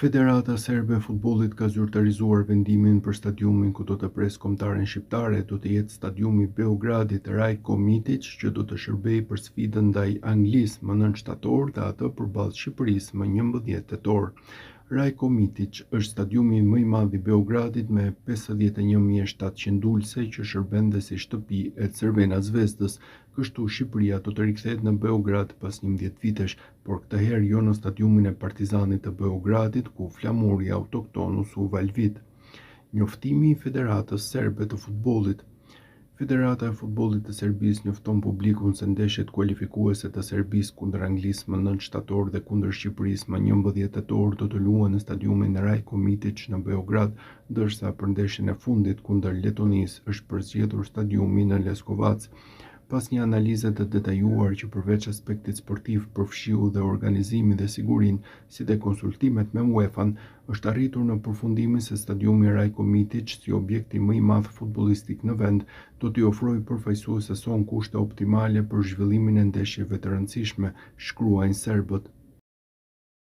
Federata Serbe e Futbollit ka zyrtarizuar vendimin për stadiumin ku do të presë kombëtaren shqiptare, do të jetë stadiumi Beogradit Rajko Mitić, që do të shërbejë për sfidën ndaj Anglisë më 9 shtator dhe atë përballë Shqipërisë më 11 tetor. Rajko Mitić është stadiumi më i madh i Beogradit me 51.700 ulëse që shërben dhe si shtëpi e Crvena Zvezdës, kështu Shqipëria do të rikthehet në Beograd pas 11 vitesh, por këtë herë jo në stadiumin e Partizanit të Beogradit, ku flamuri autoktonus u valvit. Njoftimi i Federatës Serbe të Futbollit. Federata e Futbollit të Serbisë njofton publikun se ndeshjet kualifikuese të Serbisë kundër Anglisë më 9 shtator dhe kundër Shqipërisë më 11 tetor do të luhen në stadiumin Rajko Mitić në Beograd, ndërsa për ndeshjen e fundit kundër Letonisë është përzgjedhur stadiumi në Leskovac. Pas një analize të detajuar që përveç aspektit sportiv përfshiu dhe organizimin dhe sigurinë, si dhe konsultimet me UEFA-n, është arritur në përfundimin se stadiumi Rajko Mitić, si objekti më i madh futbollistik në vend, do t'i ofrojë përfaqësues son kushte optimale për zhvillimin e ndeshjeve të rëndësishme, shkruajnë serbët.